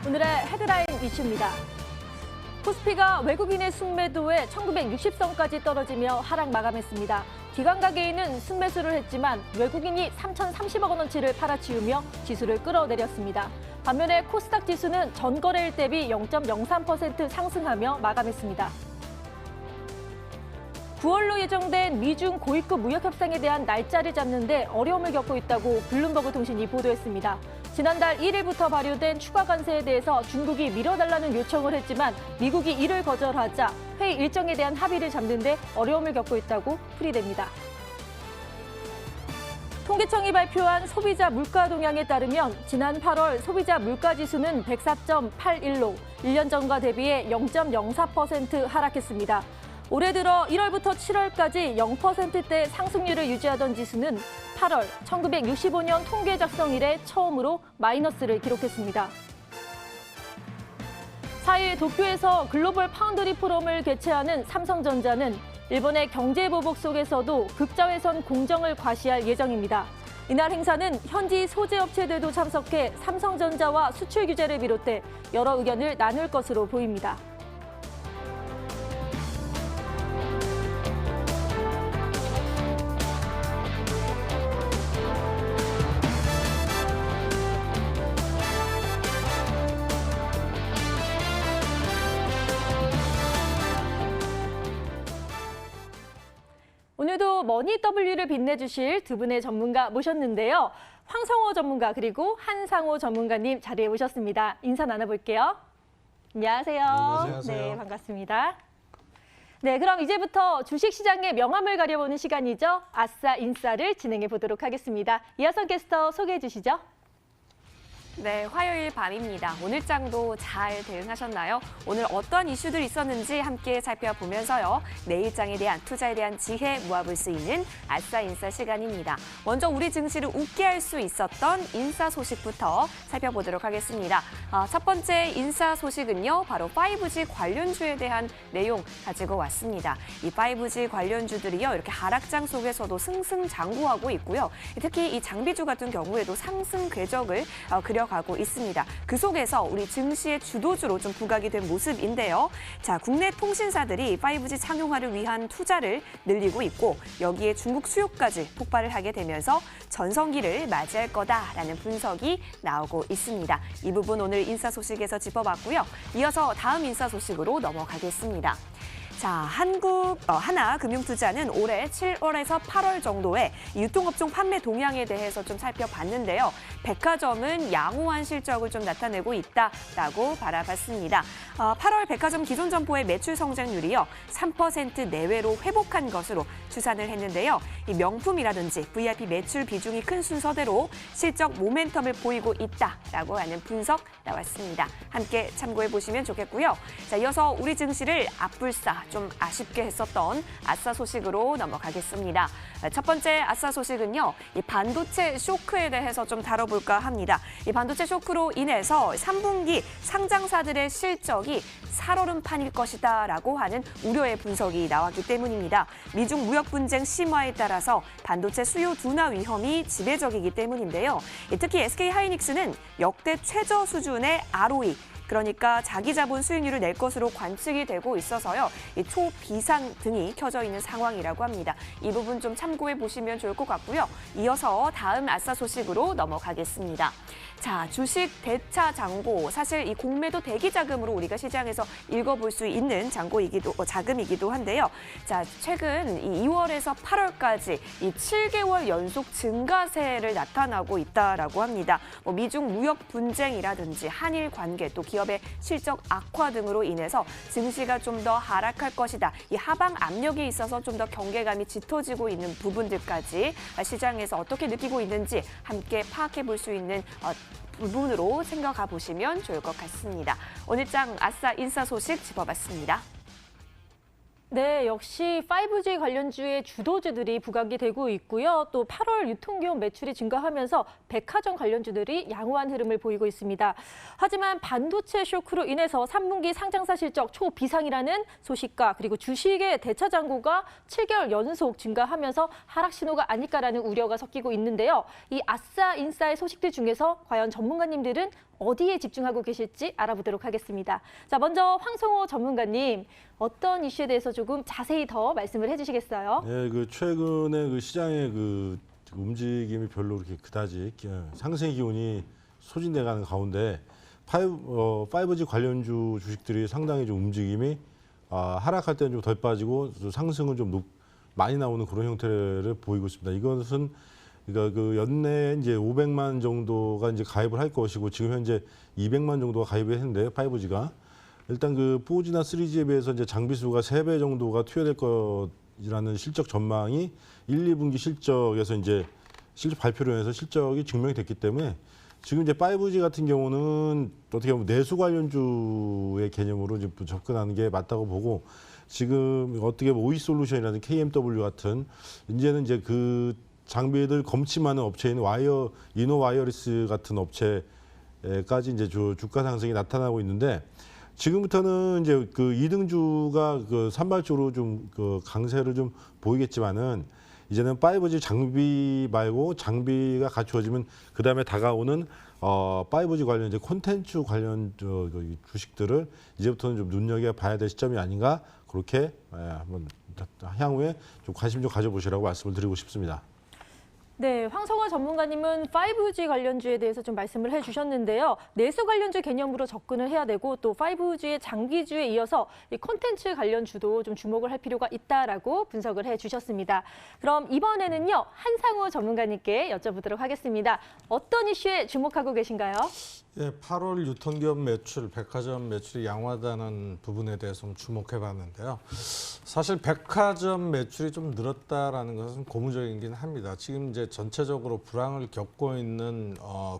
오늘의 헤드라인 이슈입니다. 코스피가 외국인의 순매도에 1960선까지 떨어지며 하락 마감했습니다. 기관가 개인은 순매수를 했지만 외국인이 3,030억 원어치를 팔아치우며 지수를 끌어내렸습니다. 반면에 코스닥 지수는 전거래일 대비 0.03% 상승하며 마감했습니다. 9월로 예정된 미중 고위급 무역 협상에 대한 날짜를 잡는데 어려움을 겪고 있다고 블룸버그 통신이 보도했습니다. 지난달 1일부터 발효된 추가 관세에 대해서 중국이 미뤄달라는 요청을 했지만 미국이 이를 거절하자 회의 일정에 대한 합의를 잡는 데 어려움을 겪고 있다고 풀이됩니다. 통계청이 발표한 소비자 물가 동향에 따르면 지난 8월 소비자 물가지수는 104.81로 1년 전과 대비해 0.04% 하락했습니다. 올해 들어 1월부터 7월까지 0%대 상승률을 유지하던 지수는 8월 1965년 통계 작성 이래 처음으로 마이너스를 기록했습니다. 4일 도쿄에서 글로벌 파운드리 포럼을 개최하는 삼성전자는 일본의 경제 보복 속에서도 극자회선 공정을 과시할 예정입니다. 이날 행사는 현지 소재 업체들도 참석해 삼성전자와 수출 규제를 비롯해 여러 의견을 나눌 것으로 보입니다. 오늘도 머니W를 빛내주실 두 분의 전문가 모셨는데요. 황성호 전문가 그리고 한상호 전문가님 자리에 오셨습니다. 인사 나눠볼게요. 안녕하세요. 안녕하세요. 네, 반갑습니다. 네, 그럼 이제부터 주식시장의 명암을 가려보는 시간이죠. 아싸 인싸를 진행해 보도록 하겠습니다. 이하선 캐스터 소개해 주시죠. 네, 화요일 밤입니다. 오늘장도 잘 대응하셨나요? 오늘 어떤 이슈들이 있었는지 함께 살펴보면서요. 내일장에 대한 투자에 대한 지혜 모아볼 수 있는 아싸 인싸 시간입니다. 먼저 우리 증시를 웃게 할 수 있었던 인싸 소식부터 살펴보도록 하겠습니다. 첫 번째 인싸 소식은요. 바로 5G 관련주에 대한 내용 가지고 왔습니다. 이 5G 관련주들이요. 이렇게 하락장 속에서도 승승장구하고 있고요. 특히 이 장비주 같은 경우에도 상승 궤적을 그려가고 있습니다. 그 속에서 우리 증시의 주도주로 좀 부각이 된 모습인데요. 자, 국내 통신사들이 5G 상용화를 위한 투자를 늘리고 있고 여기에 중국 수요까지 폭발을 하게 되면서 전성기를 맞이할 거다라는 분석이 나오고 있습니다. 이 부분 오늘 인싸 소식에서 짚어봤고요. 이어서 다음 인싸 소식으로 넘어가겠습니다. 자, 하나금융투자는 올해 7월에서 8월 정도에 유통업종 판매 동향에 대해서 좀 살펴봤는데요. 백화점은 양호한 실적을 좀 나타내고 있다라고 바라봤습니다. 8월 백화점 기존 점포의 매출 성장률이요. 3% 내외로 회복한 것으로 추산을 했는데요. 이 명품이라든지 VIP 매출 비중이 큰 순서대로 실적 모멘텀을 보이고 있다라고 하는 분석 나왔습니다. 함께 참고해 보시면 좋겠고요. 자, 이어서 우리 증시를 앞불싸 좀 아쉽게 했었던 아싸 소식으로 넘어가겠습니다. 첫 번째 아싸 소식은요. 이 반도체 쇼크에 대해서 좀 다뤄볼까 합니다. 이 반도체 쇼크로 인해서 3분기 상장사들의 실적이 살얼음판일 것이다라고 하는 우려의 분석이 나왔기 때문입니다. 미중 무역 분쟁 심화에 따라서 반도체 수요 둔화 위험이 지배적이기 때문인데요. 특히 SK하이닉스는 역대 최저 수준의 ROE 그러니까 자기 자본 수익률을 낼 것으로 관측이 되고 있어서요. 이 초비상 등이 켜져 있는 상황이라고 합니다. 이 부분 좀 참고해 보시면 좋을 것 같고요. 이어서 다음 아싸 소식으로 넘어가겠습니다. 자, 주식 대차 잔고. 사실 이 공매도 대기 자금으로 우리가 시장에서 읽어볼 수 있는 자금이기도 한데요. 자, 최근 이 2월에서 8월까지 이 7개월 연속 증가세를 나타나고 있다라고 합니다. 미중 무역 분쟁이라든지 한일 관계 또 기업의 실적 악화 등으로 인해서 증시가 좀 더 하락할 것이다. 이 하방 압력이 있어서 좀 더 경계감이 짙어지고 있는 부분들까지 시장에서 어떻게 느끼고 있는지 함께 파악해 볼 수 있는 부분으로 생각해 보시면 좋을 것 같습니다. 오늘장 아싸 인싸 소식 짚어봤습니다. 네, 역시 5G 관련주의 주도주들이 부각이 되고 있고요. 또 8월 유통기업 매출이 증가하면서 백화점 관련주들이 양호한 흐름을 보이고 있습니다. 하지만 반도체 쇼크로 인해서 3분기 상장사 실적 초비상이라는 소식과 그리고 주식의 대차 잔고가 7개월 연속 증가하면서 하락 신호가 아닐까라는 우려가 섞이고 있는데요. 이 아싸 인싸의 소식들 중에서 과연 전문가님들은 어디에 집중하고 계실지 알아보도록 하겠습니다. 자, 먼저 황성호 전문가님, 어떤 이슈에 대해서 조금 자세히 더 말씀을 해주시겠어요? 네, 최근에 시장의 움직임이 별로 그렇게 그다지 상승의 기운이 소진돼가는 가운데 5G 관련주 주식들이 상당히 좀 움직임이 하락할 때는 좀 덜 빠지고 상승은 좀 많이 나오는 그런 형태를 보이고 있습니다. 이것은 그러니까 연내 이제 500만 정도가 이제 가입을 할 것이고 지금 현재 200만 정도가 가입을 했는데 5G가 일단 4G나 3G에 비해서 이제 장비 수가 3배 정도가 투여될 것이라는 실적 전망이 1, 2분기 실적에서 이제 실적 발표로 해서 실적이 증명이 됐기 때문에 지금 이제 5G 같은 경우는 어떻게 보면 내수 관련주의 개념으로 이제 접근하는 게 맞다고 보고 지금 어떻게 보면 OE솔루션이라든지 KMW 같은 이제는 이제 장비들 검침하는 업체인 이노와이어리스 같은 업체까지 이제 주가 상승이 나타나고 있는데 지금부터는 이제 2등주가 산발적으로 좀 강세를 좀 보이겠지만은 이제는 5G 장비 말고 장비가 갖추어지면 그 다음에 다가오는 5G 관련 이제 콘텐츠 관련 주식들을 이제부터는 좀 눈여겨봐야 될 시점이 아닌가 그렇게 한번 향후에 좀 관심 좀 가져보시라고 말씀을 드리고 싶습니다. 네, 황성호 전문가님은 5G 관련주에 대해서 좀 말씀을 해주셨는데요. 내수 관련주 개념으로 접근을 해야 되고 또 5G의 장기주에 이어서 이 콘텐츠 관련주도 좀 주목을 할 필요가 있다라고 분석을 해주셨습니다. 그럼 이번에는요, 한상호 전문가님께 여쭤보도록 하겠습니다. 어떤 이슈에 주목하고 계신가요? 예, 8월 유통기업 매출, 백화점 매출이 양호하다는 부분에 대해서 좀 주목해 봤는데요. 사실 백화점 매출이 좀 늘었다라는 것은 고무적이긴 합니다. 지금 이제 전체적으로 불황을 겪고 있는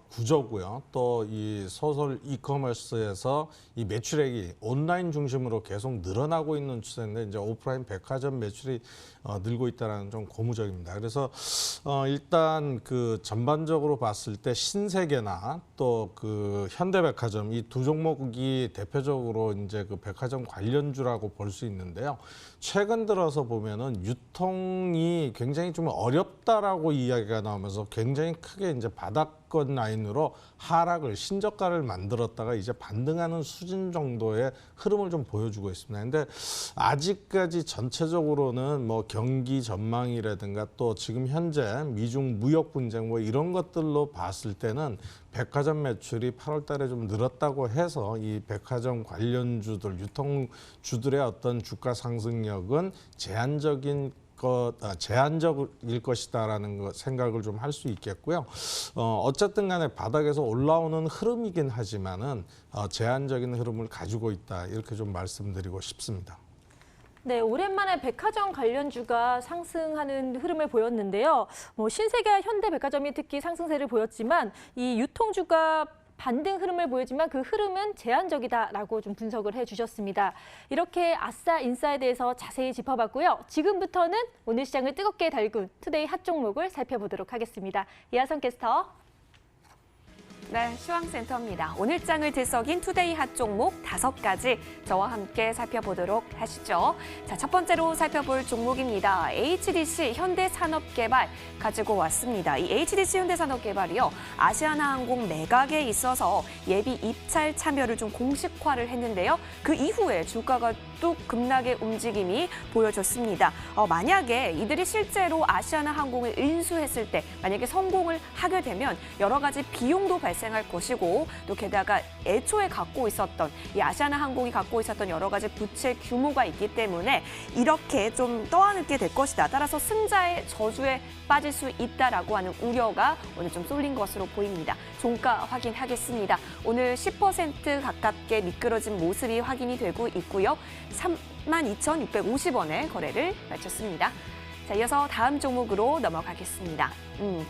구조고요. 또 이 소설 이커머스에서 이 매출액이 온라인 중심으로 계속 늘어나고 있는 추세인데 이제 오프라인 백화점 매출이 늘고 있다는 좀 고무적입니다. 그래서 일단 전반적으로 봤을 때 신세계나 또 현대백화점 이 두 종목이 대표적으로 이제 백화점 관련주라고 볼 수 있는데요. 최근 들어서 보면은 유통이 굉장히 좀 어렵다라고 이야기가 나오면서 굉장히 크게 이제 바닥권 라인으로 하락을 신저가를 만들었다가 이제 반등하는 수준 정도의 흐름을 좀 보여주고 있습니다. 근데 아직까지 전체적으로는 뭐 경기 전망이라든가 또 지금 현재 미중 무역 분쟁 뭐 이런 것들로 봤을 때는 백화점 매출이 8월 달에 좀 늘었다고 해서 이 백화점 관련주들, 유통주들의 어떤 주가 상승력은 제한적일 것이다라는 생각을 좀 할 수 있겠고요. 어쨌든 간에 바닥에서 올라오는 흐름이긴 하지만은 제한적인 흐름을 가지고 있다. 이렇게 좀 말씀드리고 싶습니다. 네, 오랜만에 백화점 관련주가 상승하는 흐름을 보였는데요. 신세계와 현대백화점이 특히 상승세를 보였지만 이 유통주가 반등 흐름을 보이지만 그 흐름은 제한적이다라고 좀 분석을 해주셨습니다. 이렇게 아싸 인싸에 대해서 자세히 짚어봤고요. 지금부터는 오늘 시장을 뜨겁게 달군 투데이 핫 종목을 살펴보도록 하겠습니다. 이하선 캐스터. 네, 시황센터입니다. 오늘 장을 들썩인 투데이 핫 종목 5가지 저와 함께 살펴보도록 하시죠. 자, 첫 번째로 살펴볼 종목입니다. HDC 현대산업개발 가지고 왔습니다. 이 HDC 현대산업개발이요, 아시아나항공 매각에 있어서 예비 입찰 참여를 좀 공식화를 했는데요. 그 이후에 주가가 뚝 급락의 움직임이 보여졌습니다. 만약에 이들이 실제로 아시아나항공을 인수했을 때 만약에 성공을 하게 되면 여러 가지 비용도 발생할 것이고 또 게다가 애초에 갖고 있었던 이 아시아나항공이 갖고 있었던 여러 가지 부채 규모가 있기 때문에 이렇게 좀 떠안게 될 것이다. 따라서 승자의 저주에 빠질 수 있다라고 하는 우려가 오늘 좀 쏠린 것으로 보입니다. 종가 확인하겠습니다. 오늘 10% 가깝게 미끄러진 모습이 확인이 되고 있고요. 32,650원에 거래를 마쳤습니다. 자, 이어서 다음 종목으로 넘어가겠습니다.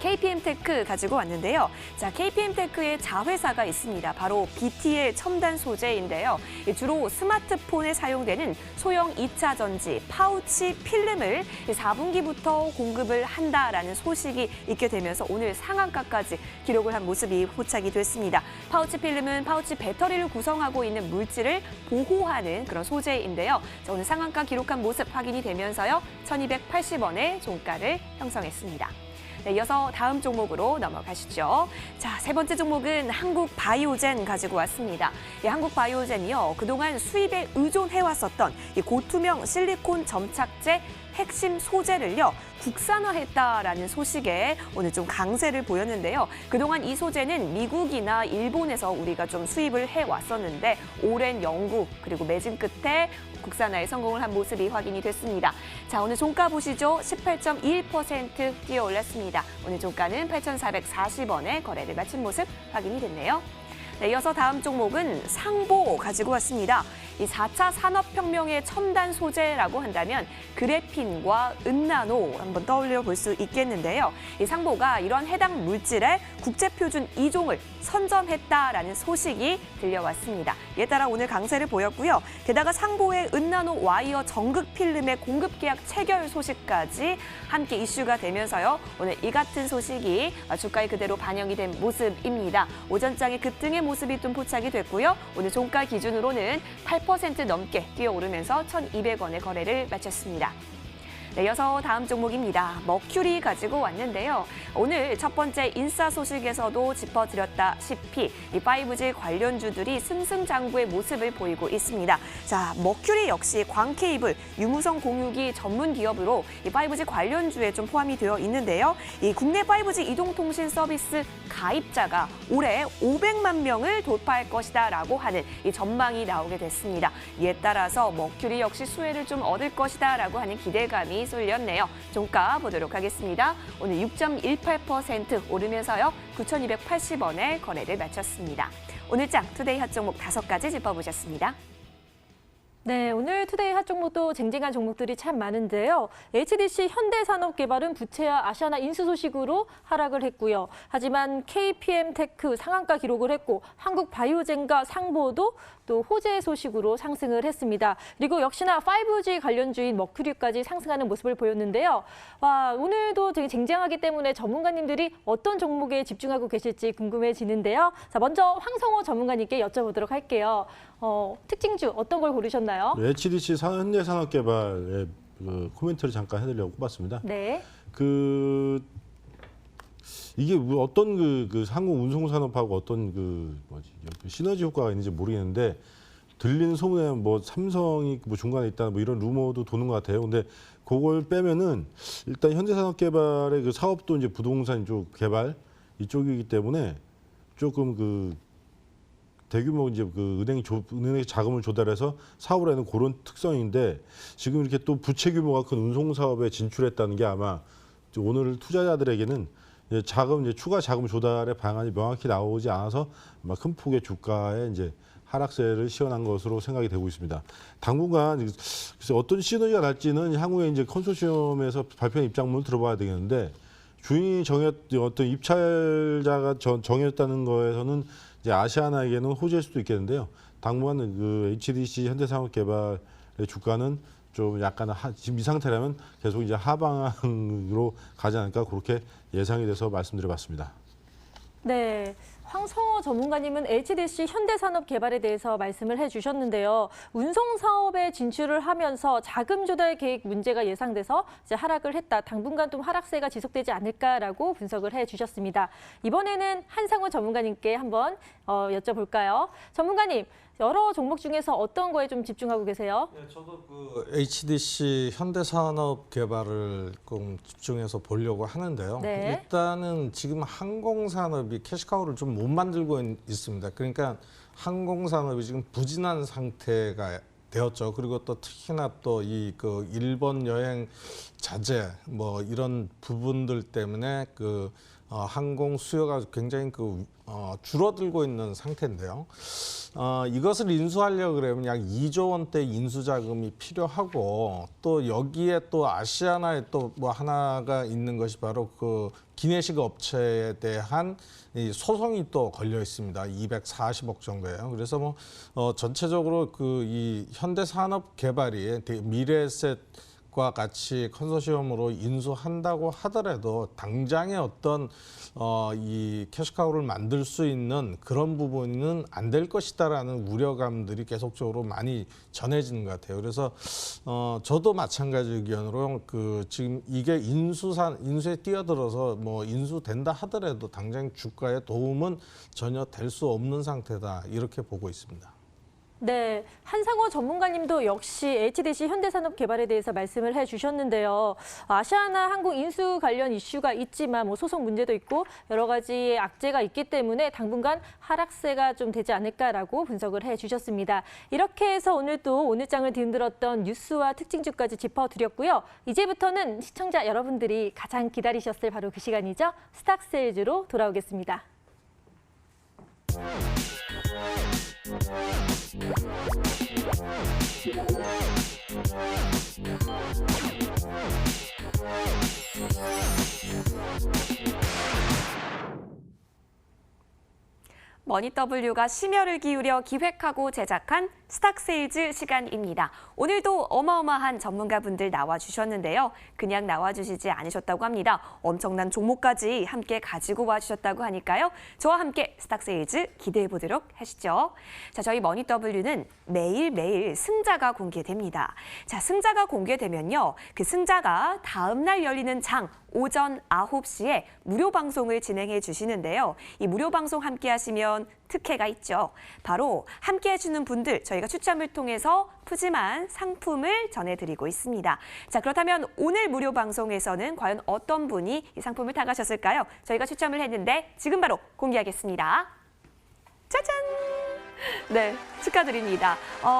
KPM테크 가지고 왔는데요. 자, KPM테크의 자회사가 있습니다. 바로 BTL 첨단 소재인데요. 주로 스마트폰에 사용되는 소형 2차 전지 파우치 필름을 4분기부터 공급을 한다라는 소식이 있게 되면서 오늘 상한가까지 기록을 한 모습이 포착이 됐습니다. 파우치 필름은 파우치 배터리를 구성하고 있는 물질을 보호하는 그런 소재인데요. 자, 오늘 상한가 기록한 모습 확인이 되면서요. 1,280원의 종가를 형성했습니다. 네, 이어서 다음 종목으로 넘어가시죠. 자, 세 번째 종목은 한국바이오젠 가지고 왔습니다. 이 한국바이오젠이요, 그동안 수입에 의존해왔었던 이 고투명 실리콘 점착제 핵심 소재를요, 국산화했다라는 소식에 오늘 좀 강세를 보였는데요. 그동안 이 소재는 미국이나 일본에서 우리가 좀 수입을 해왔었는데 오랜 연구 그리고 매진 끝에 국산화에 성공을 한 모습이 확인이 됐습니다. 자, 오늘 종가 보시죠. 18.21% 뛰어 올랐습니다. 오늘 종가는 8,440원에 거래를 마친 모습 확인이 됐네요. 네, 이어서 다음 종목은 상보 가지고 왔습니다. 이 4차 산업혁명의 첨단 소재라고 한다면 그래핀과 은나노 한번 떠올려 볼 수 있겠는데요. 이 상보가 이런 해당 물질의 국제표준 2종을 선점했다라는 소식이 들려왔습니다. 이에 따라 오늘 강세를 보였고요. 게다가 상보의 은나노 와이어 전극 필름의 공급 계약 체결 소식까지 함께 이슈가 되면서요. 오늘 이 같은 소식이 주가에 그대로 반영이 된 모습입니다. 오전장의 급등의 모습이 좀 포착이 됐고요. 오늘 종가 기준으로는 8% 넘게 뛰어오르면서 1,200원의 거래를 마쳤습니다. 네, 이어서 다음 종목입니다. 머큐리 가지고 왔는데요. 오늘 첫 번째 인사 소식에서도 짚어드렸다시피 이 5G 관련주들이 승승장구의 모습을 보이고 있습니다. 자, 머큐리 역시 광케이블, 유무선 공유기 전문 기업으로 이 5G 관련주에 좀 포함이 되어 있는데요. 이 국내 5G 이동통신 서비스 가입자가 올해 500만 명을 돌파할 것이다라고 하는 이 전망이 나오게 됐습니다. 이에 따라서 머큐리 역시 수혜를 좀 얻을 것이다라고 하는 기대감이 쏠렸네요. 종가 보도록 하겠습니다. 오늘 6.18% 오르면서요. 9,280원에 거래를 마쳤습니다. 오늘장 투데이 핫 종목 5가지 짚어보셨습니다. 네, 오늘 투데이 핫 종목도 쟁쟁한 종목들이 참 많은데요. HDC 현대산업개발은 부채와 아시아나 인수 소식으로 하락을 했고요. 하지만 KPM테크 상한가 기록을 했고 한국바이오젠과 상보도 또 호재 소식으로 상승을 했습니다. 그리고 역시나 5G 관련주인 머큐리까지 상승하는 모습을 보였는데요. 와, 오늘도 되게 쟁쟁하기 때문에 전문가님들이 어떤 종목에 집중하고 계실지 궁금해지는데요. 자, 먼저 황성호 전문가님께 여쭤보도록 할게요. 특징주 어떤 걸 고르셨나요? HDC 현대산업개발의 그 코멘트를 잠깐 해드리려고 꼽았습니다. 네. 이게 어떤 그 항공 운송 산업하고 어떤 시너지 효과가 있는지 모르겠는데 들리는 소문에 뭐 삼성이 뭐 중간에 있다 뭐 이런 루머도 도는 것 같아요. 근데 그걸 빼면은 일단 현대산업개발의 그 사업도 이제 부동산 쪽 개발 이쪽이기 때문에 조금 대규모 이제 은행에 자금을 조달해서 사업을 하는 그런 특성인데 지금 이렇게 또 부채 규모가 큰 운송 사업에 진출했다는 게 아마 오늘 투자자들에게는 추가 자금 조달의 방안이 명확히 나오지 않아서 아마 큰 폭의 주가에 이제 하락세를 시현한 것으로 생각이 되고 있습니다. 당분간 그래서 어떤 시너지가 날지는 향후에 이제 컨소시엄에서 발표한 입장문을 들어봐야 되겠는데 주인이 어떤 입찰자가 정했다는 거에서는 이제 아시아나에게는 호재일 수도 있겠는데요. 당분간 그 HDC 현대산업개발의 주가는 좀 약간 지금 이 상태라면 계속 이제 하방으로 가지 않을까 그렇게 예상이 돼서 말씀드려봤습니다. 네. 황성호 전문가님은 HDC 현대산업개발에 대해서 말씀을 해주셨는데요. 운송 사업에 진출을 하면서 자금 조달 계획 문제가 예상돼서 이제 하락을 했다. 당분간 좀 하락세가 지속되지 않을까라고 분석을 해주셨습니다. 이번에는 한상호 전문가님께 한번 여쭤볼까요? 전문가님, 여러 종목 중에서 어떤 거에 좀 집중하고 계세요? 네, 저도 HDC 현대산업개발을 좀 집중해서 보려고 하는데요. 네. 일단은 지금 항공산업이 캐시카우를 좀 못 만들고 있습니다. 그러니까 항공산업이 지금 부진한 상태가 되었죠. 그리고 또 특히나 또 일본 여행 자제 뭐 이런 부분들 때문에 항공 수요가 굉장히 줄어들고 있는 상태인데요. 이것을 인수하려고 그러면 약 2조 원대 인수 자금이 필요하고 또 여기에 또 아시아나에 또 뭐 하나가 있는 것이 바로 기내식 업체에 대한 이 소송이 또 걸려 있습니다. 240억 정도예요. 그래서 전체적으로 이 현대산업개발이 미래에셋 과 같이 컨소시엄으로 인수한다고 하더라도 당장의 어떤 이 캐시카우를 만들 수 있는 그런 부분은 안 될 것이다라는 우려감들이 계속적으로 많이 전해지는 것 같아요. 그래서 저도 마찬가지 의견으로 지금 이게 인수에 뛰어들어서 뭐 인수된다 하더라도 당장 주가에 도움은 전혀 될 수 없는 상태다 이렇게 보고 있습니다. 네, 한상호 전문가님도 역시 HDC 현대산업개발에 대해서 말씀을 해주셨는데요. 아시아나항공 인수 관련 이슈가 있지만 뭐 소송 문제도 있고 여러 가지 악재가 있기 때문에 당분간 하락세가 좀 되지 않을까라고 분석을 해주셨습니다. 이렇게 해서 오늘도 오늘 장을 뒤흔들었던 뉴스와 특징주까지 짚어드렸고요. 이제부터는 시청자 여러분들이 가장 기다리셨을 바로 그 시간이죠. 스탁세일즈로 돌아오겠습니다. 머니W가 심혈을 기울여 기획하고 제작한 스탁세일즈 시간입니다. 오늘도 어마어마한 전문가분들 나와주셨는데요. 그냥 나와주시지 않으셨다고 합니다. 엄청난 종목까지 함께 가지고 와주셨다고 하니까요. 저와 함께 스탁세일즈 기대해보도록 하시죠. 자, 저희 머니W는 매일매일 승자가 공개됩니다. 자, 승자가 공개되면요. 그 승자가 다음 날 열리는 장 오전 9시에 무료 방송을 진행해 주시는데요. 이 무료 방송 함께 하시면 특혜가 있죠. 바로 함께 해주는 분들 저희가 추첨을 통해서 푸짐한 상품을 전해드리고 있습니다. 자, 그렇다면 오늘 무료 방송에서는 과연 어떤 분이 이 상품을 타가셨을까요? 저희가 추첨을 했는데 지금 바로 공개하겠습니다. 짜잔! 네, 축하드립니다.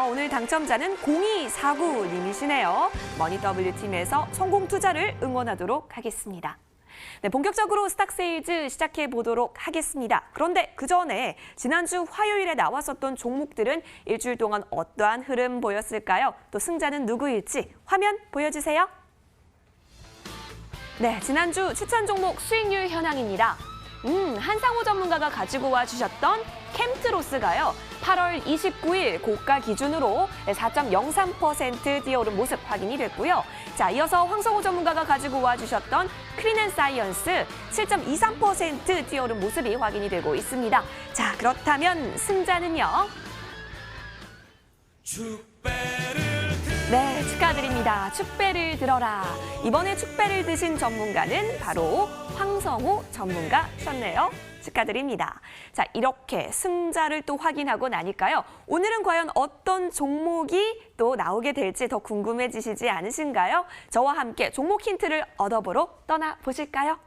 오늘 당첨자는 0249님이시네요. 머니W팀에서 성공 투자를 응원하도록 하겠습니다. 네, 본격적으로 스탁세일즈 시작해 보도록 하겠습니다. 그런데 그 전에 지난주 화요일에 나왔었던 종목들은 일주일 동안 어떠한 흐름 보였을까요? 또 승자는 누구일지 화면 보여주세요. 네, 지난주 추천 종목 수익률 현황입니다. 한상호 전문가가 가지고 와주셨던 캠트로스가요. 8월 29일 고가 기준으로 4.03% 뛰어오른 모습 확인이 됐고요. 자, 이어서 황성호 전문가가 가지고 와주셨던 크린앤사이언스 7.23% 뛰어오른 모습이 확인이 되고 있습니다. 자, 그렇다면 승자는요? 네, 축하드립니다. 축배를 들어라. 이번에 축배를 드신 전문가는 바로 황성호 전문가셨네요. 축하드립니다. 자, 이렇게 승자를 또 확인하고 나니까요. 오늘은 과연 어떤 종목이 또 나오게 될지 더 궁금해지시지 않으신가요? 저와 함께 종목 힌트를 얻어보러 떠나보실까요?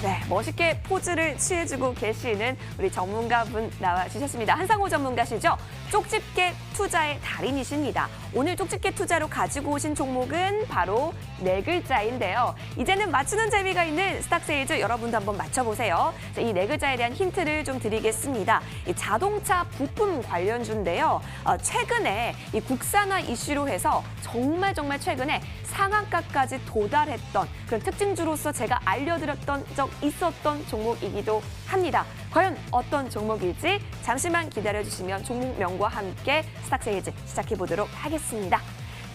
네, 멋있게 포즈를 취해주고 계시는 우리 전문가분 나와주셨습니다. 한상호 전문가시죠? 쪽집게 투자의 달인이십니다. 오늘 쪽집게 투자로 가지고 오신 종목은 바로 4글자인데요. 이제는 맞추는 재미가 있는 스탁세일즈 여러분도 한번 맞춰보세요. 자, 이 4글자에 대한 힌트를 좀 드리겠습니다. 이 자동차 부품 관련주인데요. 최근에 이 국산화 이슈로 해서 정말 최근에 상한가까지 도달했던 그런 특징주로서 제가 알려드렸던 적 있었던 종목이기도 합니다. 과연 어떤 종목일지 잠시만 기다려주시면 종목명과 함께 스탁세일즈 시작해보도록 하겠습니다.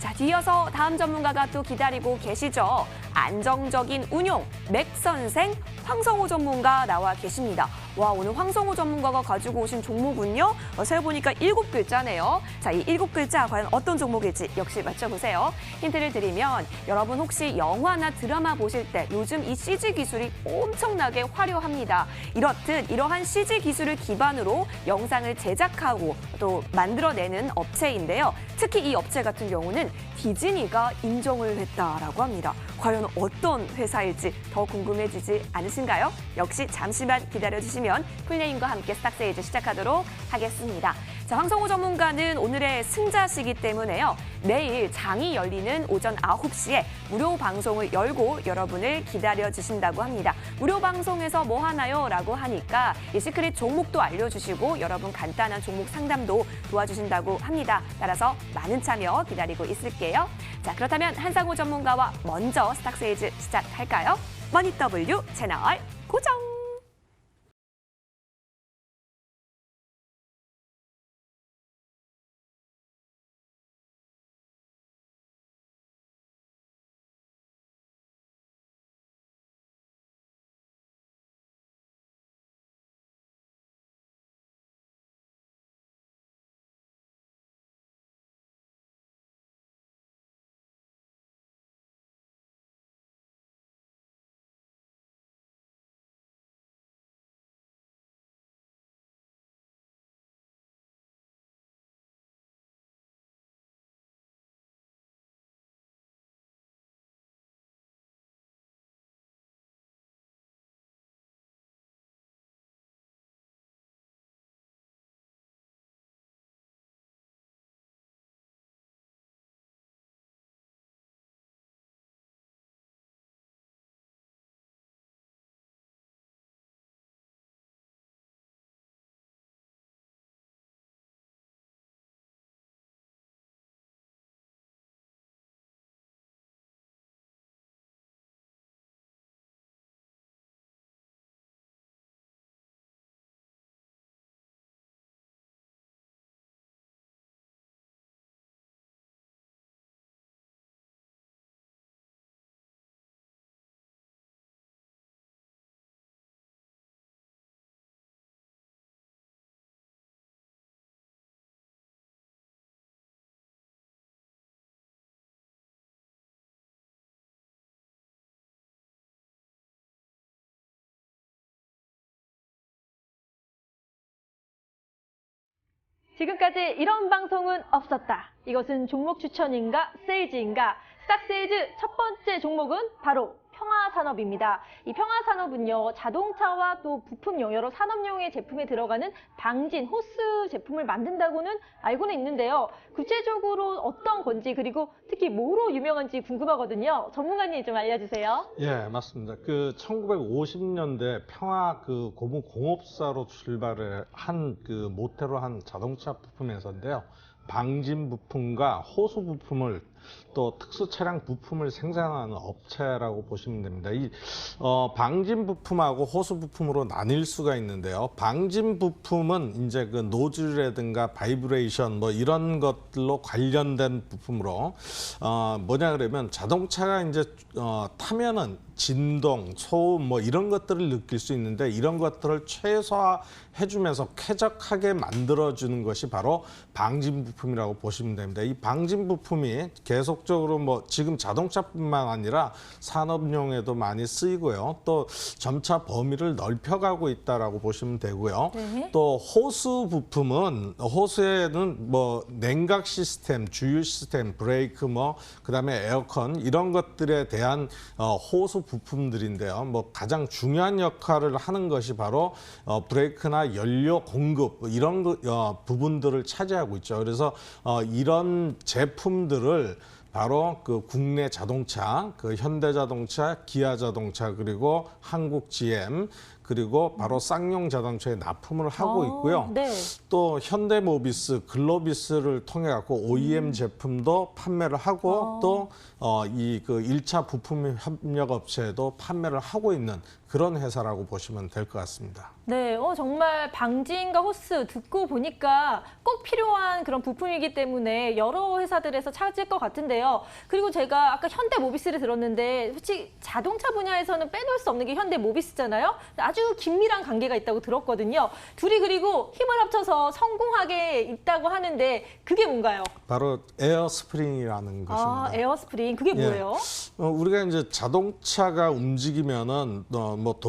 자, 뒤이어서 다음 전문가가 또 기다리고 계시죠. 안정적인 운용, 맥선생 황성호 전문가 나와 계십니다. 와, 오늘 황성호 전문가가 가지고 오신 종목은요. 세어보니까 7글자네요. 자, 이 7글자 과연 어떤 종목일지 역시 맞춰보세요. 힌트를 드리면 여러분 혹시 영화나 드라마 보실 때 요즘 이 CG 기술이 엄청나게 화려합니다. 이렇듯 이러한 CG 기술을 기반으로 영상을 제작하고 또 만들어내는 업체인데요. 특히 이 업체 같은 경우는 디즈니가 인정을 했다라고 합니다. 과연 어떤 회사일지 더 궁금해지지 않으신가요? 역시 잠시만 기다려주시면 풀네임과 함께 스탁세일즈 시작하도록 하겠습니다. 자, 황성호 전문가는 오늘의 승자시기 때문에요. 내일 장이 열리는 오전 9시에 무료 방송을 열고 여러분을 기다려주신다고 합니다. 무료 방송에서 뭐 하나요? 라고 하니까 이 시크릿 종목도 알려주시고 여러분 간단한 종목 상담도 도와주신다고 합니다. 따라서 많은 참여 기다리고 있을게요. 자, 그렇다면 한상호 전문가와 먼저 스탁세일즈 시작할까요? 머니W 채널 고정! 지금까지 이런 방송은 없었다. 이것은 종목 추천인가 세일즈인가? 스탁세일즈 첫 번째 종목은 바로 평화산업입니다. 이 평화산업은요, 자동차와 또 부품용, 여러 산업용의 제품에 들어가는 방진, 호스 제품을 만든다고는 알고는 있는데요. 구체적으로 어떤 건지, 그리고 특히 뭐로 유명한지 궁금하거든요. 전문가님 좀 알려주세요. 예, 맞습니다. 그 1950년대 평화 그 고무 공업사로 출발을 한 그 모태로 한 자동차 부품 회사인데요. 방진 부품과 호수 부품을 또 특수 차량 부품을 생산하는 업체라고 보시면 됩니다. 이 방진 부품하고 호수 부품으로 나뉠 수가 있는데요. 방진 부품은 이제 그 노즐이라든가 바이브레이션 뭐 이런 것들로 관련된 부품으로 뭐냐 그러면 자동차가 이제 타면은 진동, 소음 뭐 이런 것들을 느낄 수 있는데 이런 것들을 최소화해주면서 쾌적하게 만들어주는 것이 바로 방진 부품이라고 보시면 됩니다. 이 방진 부품이 계속적으로 뭐 지금 자동차뿐만 아니라 산업용에도 많이 쓰이고요. 또 점차 범위를 넓혀가고 있다라고 보시면 되고요. 네. 또 호수 부품은 호수에는 뭐 냉각 시스템, 주유 시스템, 브레이크 뭐 그다음에 에어컨 이런 것들에 대한 호수 부품들인데요. 뭐 가장 중요한 역할을 하는 것이 바로 브레이크나 연료 공급 이런 부분들을 차지하고 있죠. 그래서 이런 제품들을 바로 그 국내 자동차, 그 현대자동차, 기아자동차 그리고 한국 GM 그리고 바로 쌍용 자동차에 납품을 하고 있고요. 네. 또 현대모비스, 글로비스를 통해 갖고 OEM 제품도 판매를 하고 또 이 그 1차 부품 협력 업체에도 판매를 하고 있는 그런 회사라고 보시면 될 것 같습니다. 네, 정말 방진과 호스 듣고 보니까 꼭 필요한 그런 부품이기 때문에 여러 회사들에서 찾을 것 같은데요. 그리고 제가 아까 현대모비스를 들었는데 솔직히 자동차 분야에서는 빼놓을 수 없는 게 현대모비스잖아요. 아주 긴밀한 관계가 있다고 들었거든요. 둘이 그리고 힘을 합쳐서 성공하게 있다고 하는데 그게 뭔가요? 바로 에어스프링이라는 것입니다. 에어스프링. 그게 뭐예요? 우리가 이제 자동차가 움직이면은 뭐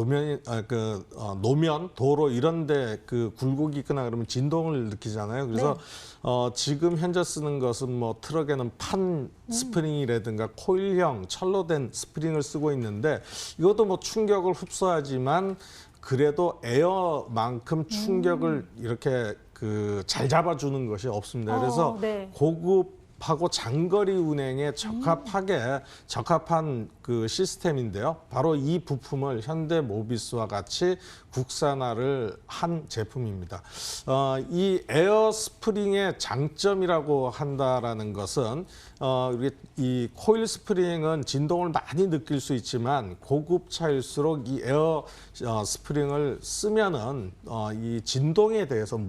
노면, 도로 이런데 그 굴곡이 있거나 그러면 진동을 느끼잖아요. 그래서 지금 현재 쓰는 것은 뭐 트럭에는 판 스프링이라든가 코일형 철로 된 스프링을 쓰고 있는데 이것도 뭐 충격을 흡수하지만 그래도 에어만큼 충격을 이렇게 그 잘 잡아주는 것이 없습니다. 그래서 네. 고급하고 장거리 운행에 적합한 그 시스템인데요. 바로 이 부품을 현대모비스와 같이 국산화를 한 제품입니다. 이 에어스프링의 장점이라고 한다라는 것은 이 코일 스프링은 진동을 많이 느낄 수 있지만 고급차일수록 이 에어 스프링을 쓰면은 이 진동에 대해서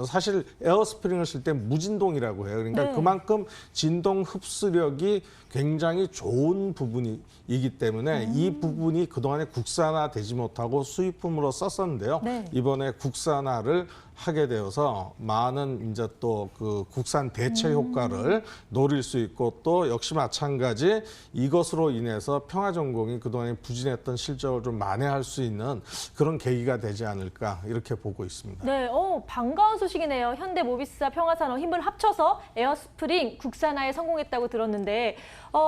사실 에어스프링을 쓸 때 무진동이라고 해요. 그러니까 네. 그만큼 진동 흡수력이 굉장히 좋은 부분이기 때문에 이 부분이 그동안에 국산화되지 못하고 수입품으로 썼었는데요. 네. 이번에 국산화를 하게 되어서 많은 이제 또 그 국산 대체 효과를 노릴 수 있고 또 역시 마찬가지 이것으로 인해서 평화전공이 그동안에 부진했던 실적을 좀 만회할 수 있는 그런 계기가 되지 않을까 이렇게 보고 있습니다. 네, 반가운 소식이네요. 현대모비스와 평화산업 힘을 합쳐서 에어스프링 국산화에 성공했다고 들었는데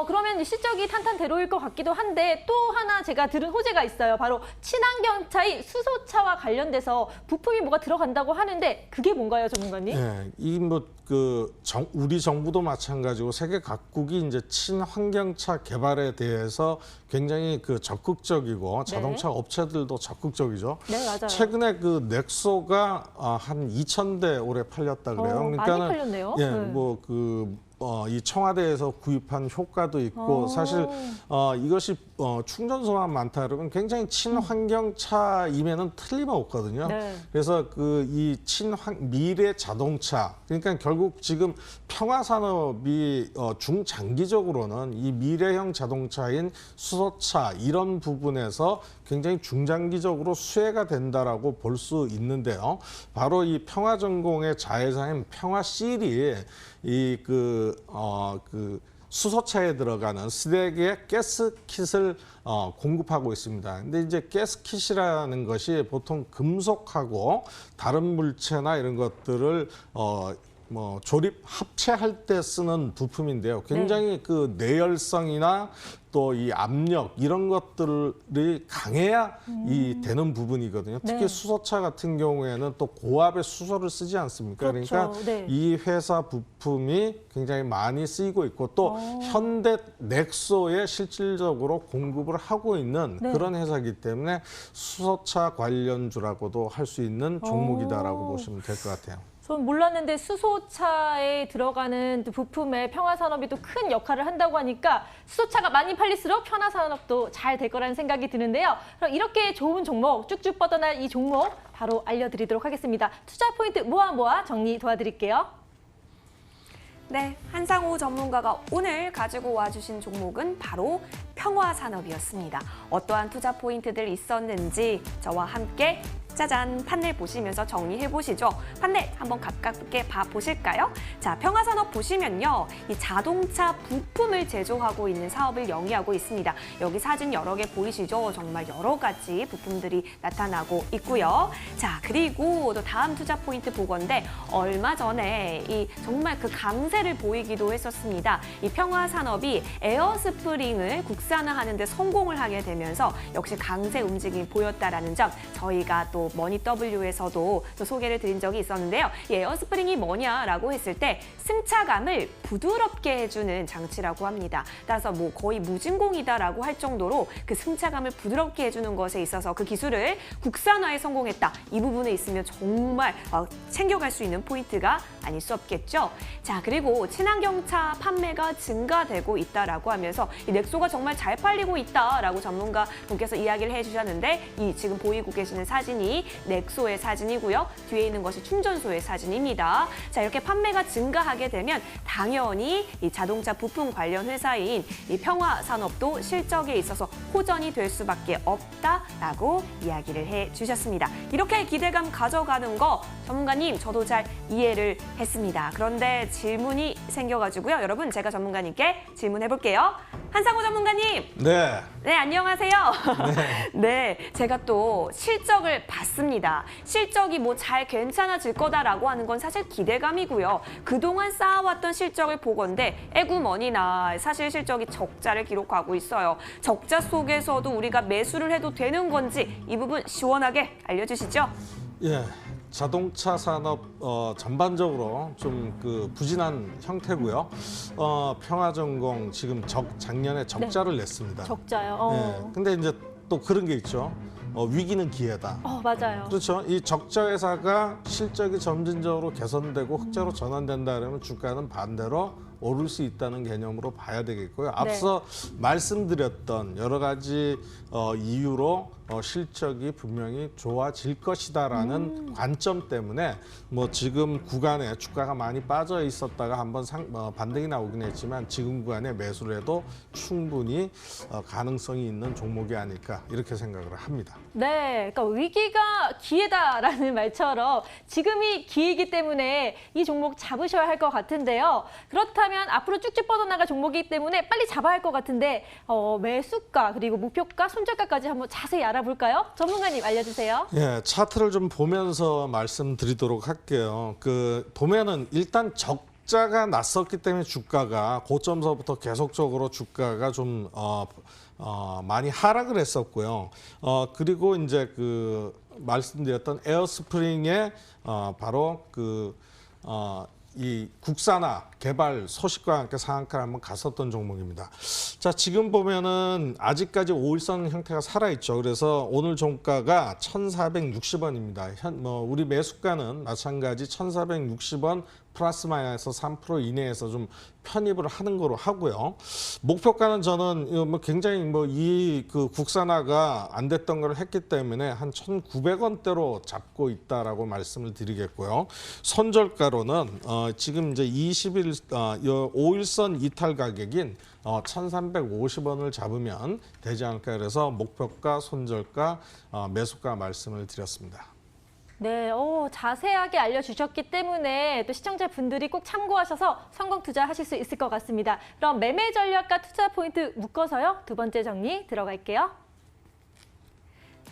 그러면 실적이 탄탄대로일 것 같기도 한데 또 하나 제가 들은 호재가 있어요. 바로 친환경차인 수소차와 관련돼서 부품이 뭐가 들어간다고 하는데 그게 뭔가요, 전문가님? 네, 이 우리 정부도 마찬가지고 세계 각국이 이제 친환경차 개발에 대해서 굉장히 그 적극적이고 자동차 업체들도 적극적이죠. 네, 맞아요. 최근에 그 넥소가 한 2,000대 올해 팔렸다 그래요. 많이 팔렸네요. 예, 네. 이 청와대에서 구입한 효과도 있고 사실 이것이 충전소만 많다 그러면 굉장히 친환경차임에는 틀림없거든요. 네. 그래서 이 미래 자동차 그러니까 결국 지금 평화산업이 중장기적으로는 이 미래형 자동차인 수소차 이런 부분에서 굉장히 중장기적으로 수혜가 된다라고 볼 수 있는데요. 바로 이 평화전공의 자회사인 평화실이 수소차에 들어가는 스덱의 가스킷을 공급하고 있습니다. 근데 이제 가스킷이라는 것이 보통 금속하고 다른 물체나 이런 것들을 조립 합체할 때 쓰는 부품인데요. 굉장히 그 내열성이나 또 이 압력 이런 것들이 강해야 이 되는 부분이거든요. 특히 네. 수소차 같은 경우에는 또 고압의 수소를 쓰지 않습니까? 그렇죠. 그러니까 네. 이 회사 부품이 굉장히 많이 쓰이고 있고 또 현대 넥소에 실질적으로 공급을 하고 있는 네. 그런 회사이기 때문에 수소차 관련주라고도 할 수 있는 종목이다라고 보시면 될 것 같아요. 전 몰랐는데 수소차에 들어가는 또 부품의 평화산업이 또 큰 역할을 한다고 하니까 수소차가 많이 팔릴수록 평화산업도 잘 될 거라는 생각이 드는데요. 그럼 이렇게 좋은 종목, 쭉쭉 뻗어날 이 종목 바로 알려드리도록 하겠습니다. 투자 포인트 모아 정리 도와드릴게요. 네, 한상호 전문가가 오늘 가지고 와주신 종목은 바로 평화산업이었습니다. 어떠한 투자 포인트들 있었는지 저와 함께 짜잔 판넬 보시면서 정리해 보시죠. 판넬 한번 가깝게 봐보실까요? 자, 평화산업 보시면요. 이 자동차 부품을 제조하고 있는 사업을 영위하고 있습니다. 여기 사진 여러 개 보이시죠? 정말 여러 가지 부품들이 나타나고 있고요. 자, 그리고 또 다음 투자 포인트 보건데 얼마 전에 이 정말 그 강세를 보이기도 했었습니다. 이 평화산업이 에어스프링을 국산화하는 데 성공을 하게 되면서 역시 강세 움직임이 보였다라는 점 저희가 또 머니W에서도 또 소개를 드린 적이 있었는데요. 이 에어스프링이 뭐냐라고 했을 때 승차감을 부드럽게 해주는 장치라고 합니다. 따라서 뭐 거의 무진공이다라고 할 정도로 그 승차감을 부드럽게 해주는 것에 있어서 그 기술을 국산화에 성공했다. 이 부분에 있으면 정말 챙겨갈 수 있는 포인트가 아닐 수 없겠죠. 자, 그리고 친환경차 판매가 증가되고 있다라고 하면서 이 넥소가 정말 잘 팔리고 있다라고 전문가 분께서 이야기를 해주셨는데 이 지금 보이고 계시는 사진이 넥소의 사진이고요. 뒤에 있는 것이 충전소의 사진입니다. 자, 이렇게 판매가 증가하게 되면 당연히 이 자동차 부품 관련 회사인 이 평화산업도 실적에 있어서 호전이 될 수밖에 없다라고 이야기를 해주셨습니다. 이렇게 기대감 가져가는 거 전문가님 저도 잘 이해를 했습니다. 그런데 질문이 생겨가지고요. 여러분 제가 전문가님께 질문해볼게요. 한상호 전문가님. 네. 네, 안녕하세요. 네, 제가 또 실적을 봤습니다. 실적이 뭐 잘 괜찮아질 거다라고 하는 건 사실 기대감이고요. 그동안 쌓아왔던 실적을 보건대 에구머니나 사실 실적이 적자를 기록하고 있어요. 적자 속에서도 우리가 매수를 해도 되는 건지 이 부분 시원하게 알려주시죠. 예. 자동차 산업 전반적으로 좀 그 부진한 형태고요. 평화전공 지금 작년에 적자를 냈습니다. 적자요. 예. 근데 이제 또 그런 게 있죠. 위기는 기회다. 맞아요. 그렇죠. 이 적자 회사가 실적이 점진적으로 개선되고 흑자로 전환된다 그러면 주가는 반대로 오를 수 있다는 개념으로 봐야 되겠고요. 앞서 말씀드렸던 여러 가지 이유로 실적이 분명히 좋아질 것이다라는 관점 때문에 뭐 지금 구간에 주가가 많이 빠져 있었다가 한번 반등이 나오긴 했지만 지금 구간에 매수를 해도 충분히 가능성이 있는 종목이 아닐까 이렇게 생각을 합니다. 네, 그러니까 위기가 기회다라는 말처럼 지금이 기회이기 때문에 이 종목 잡으셔야 할 것 같은데요. 그렇다면 앞으로 쭉쭉 뻗어나갈 종목이기 때문에 빨리 잡아야 할 것 같은데 매수가 그리고 목표가, 손절가까지 한번 자세히 알아볼까요? 전문가님 알려주세요. 예, 차트를 좀 보면서 말씀드리도록 할게요. 보면은 일단 적자가 났었기 때문에 주가가 고점서부터 계속적으로 주가가 좀 많이 하락을 했었고요. 그리고 이제 말씀드렸던 에어스프링의 바로 이 국산화 개발 소식과 함께 상한가를 한번 갔었던 종목입니다. 자, 지금 보면은 아직까지 5일선 형태가 살아있죠. 그래서 오늘 종가가 1,460원입니다. 우리 매수가는 마찬가지 1,460원 플러스 마이너스 3% 이내에서 좀 편입을 하는 거로 하고요. 목표가는 저는 굉장히 이 국산화가 안 됐던 걸 했기 때문에 한 1,900원대로 잡고 있다라고 말씀을 드리겠고요. 손절가로는 지금 이제 5일선 이탈 가격인 1,350원을 잡으면 되지 않을까 그래서 목표가, 손절가, 매수가 말씀을 드렸습니다. 네, 자세하게 알려주셨기 때문에 또 시청자분들이 꼭 참고하셔서 성공 투자하실 수 있을 것 같습니다. 그럼 매매 전략과 투자 포인트 묶어서요. 두 번째 정리 들어갈게요.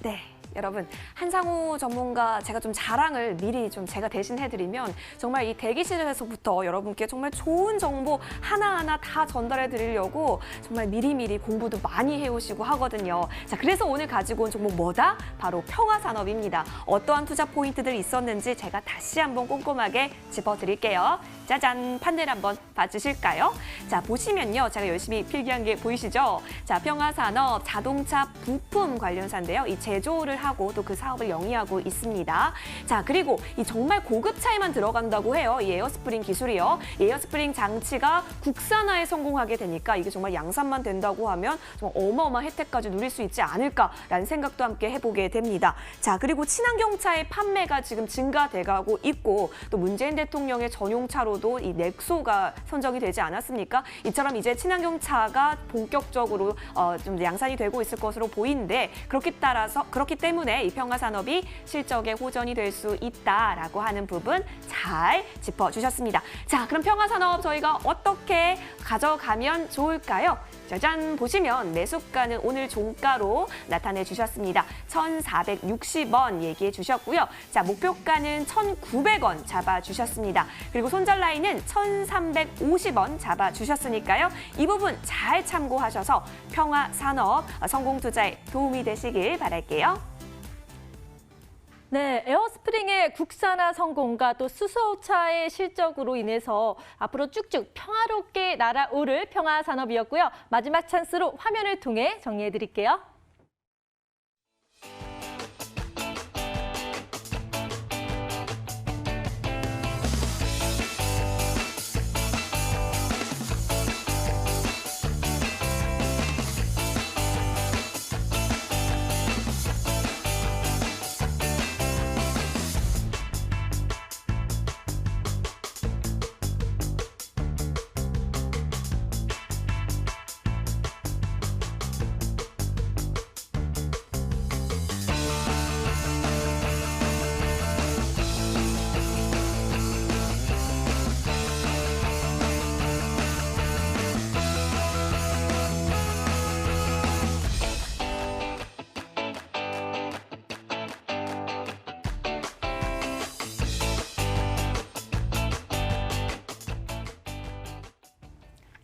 네. 여러분, 한상우 전문가 제가 좀 자랑을 미리 좀 제가 대신 해드리면 정말 이 대기실에서부터 여러분께 정말 좋은 정보 하나하나 다 전달해 드리려고 정말 미리미리 공부도 많이 해오시고 하거든요. 자, 그래서 오늘 가지고 온 종목 뭐다? 바로 평화산업입니다. 어떠한 투자 포인트들이 있었는지 제가 다시 한번 꼼꼼하게 짚어드릴게요. 짜잔, 판넬 한번 봐주실까요? 자, 보시면요. 제가 열심히 필기한 게 보이시죠? 자, 평화산업 자동차 부품 관련사인데요. 이 제조를 하고 또 그 사업을 영위하고 있습니다. 자, 그리고 이 정말 고급차에만 들어간다고 해요. 이 에어스프링 기술이요. 이 에어스프링 장치가 국산화에 성공하게 되니까 이게 정말 양산만 된다고 하면 정말 어마어마한 혜택까지 누릴 수 있지 않을까라는 생각도 함께 해보게 됩니다. 자, 그리고 친환경차의 판매가 지금 증가돼가고 있고 또 문재인 대통령의 전용차로도 이 넥소가 선정이 되지 않았습니까? 이처럼 이제 친환경차가 본격적으로 좀 양산이 되고 있을 것으로 보이는데 그렇기 때문에 이 평화산업이 실적에 호전이 될 수 있다라고 하는 부분 잘 짚어주셨습니다. 자, 그럼 평화산업 저희가 어떻게 가져가면 좋을까요? 짜잔, 보시면 매수가는 오늘 종가로 나타내 주셨습니다. 1,460원 얘기해 주셨고요. 자, 목표가는 1,900원 잡아 주셨습니다. 그리고 손절 라인은 1,350원 잡아 주셨으니까요. 이 부분 잘 참고하셔서 평화산업 성공 투자에 도움이 되시길 바랄게요. 네, 에어스프링의 국산화 성공과 또 수소차의 실적으로 인해서 앞으로 쭉쭉 평화롭게 날아오를 평화산업이었고요. 마지막 찬스로 화면을 통해 정리해드릴게요.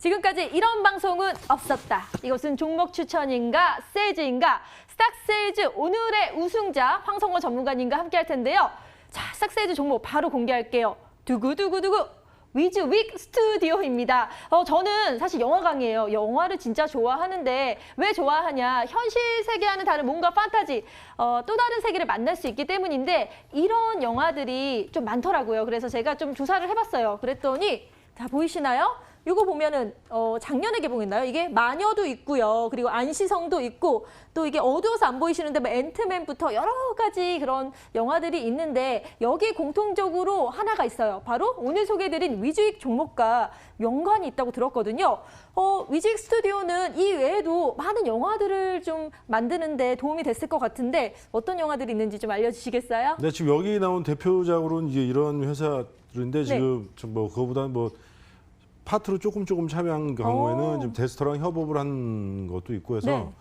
지금까지 이런 방송은 없었다. 이것은 종목 추천인가 세일즈인가? 스탁세일즈 오늘의 우승자 황성원 전문가님과 함께할 텐데요. 자, 스탁세일즈 종목 바로 공개할게요. 두구두구두구 위즈윅 스튜디오입니다. 저는 사실 영화광이에요. 영화를 진짜 좋아하는데 왜 좋아하냐? 현실 세계와는 다른 뭔가 판타지, 또 다른 세계를 만날 수 있기 때문인데 이런 영화들이 좀 많더라고요. 그래서 제가 좀 조사를 해봤어요. 그랬더니 자, 보이시나요? 이거 보면은 작년에 개봉했나요? 이게 마녀도 있고요. 그리고 안시성도 있고 또 이게 어두워서 안 보이시는데 뭐 앤트맨부터 여러 가지 그런 영화들이 있는데 여기 공통적으로 하나가 있어요. 바로 오늘 소개해드린 위즈윅 종목과 연관이 있다고 들었거든요. 위즈윅 스튜디오는 이 외에도 많은 영화들을 좀 만드는데 도움이 됐을 것 같은데 어떤 영화들이 있는지 좀 알려주시겠어요? 네, 지금 여기 나온 대표작으로는 이제 이런 회사들인데 지금 뭐 그거보다는 뭐 파트로 조금 참여한 경우에는 좀 데스터랑 협업을 한 것도 있고 해서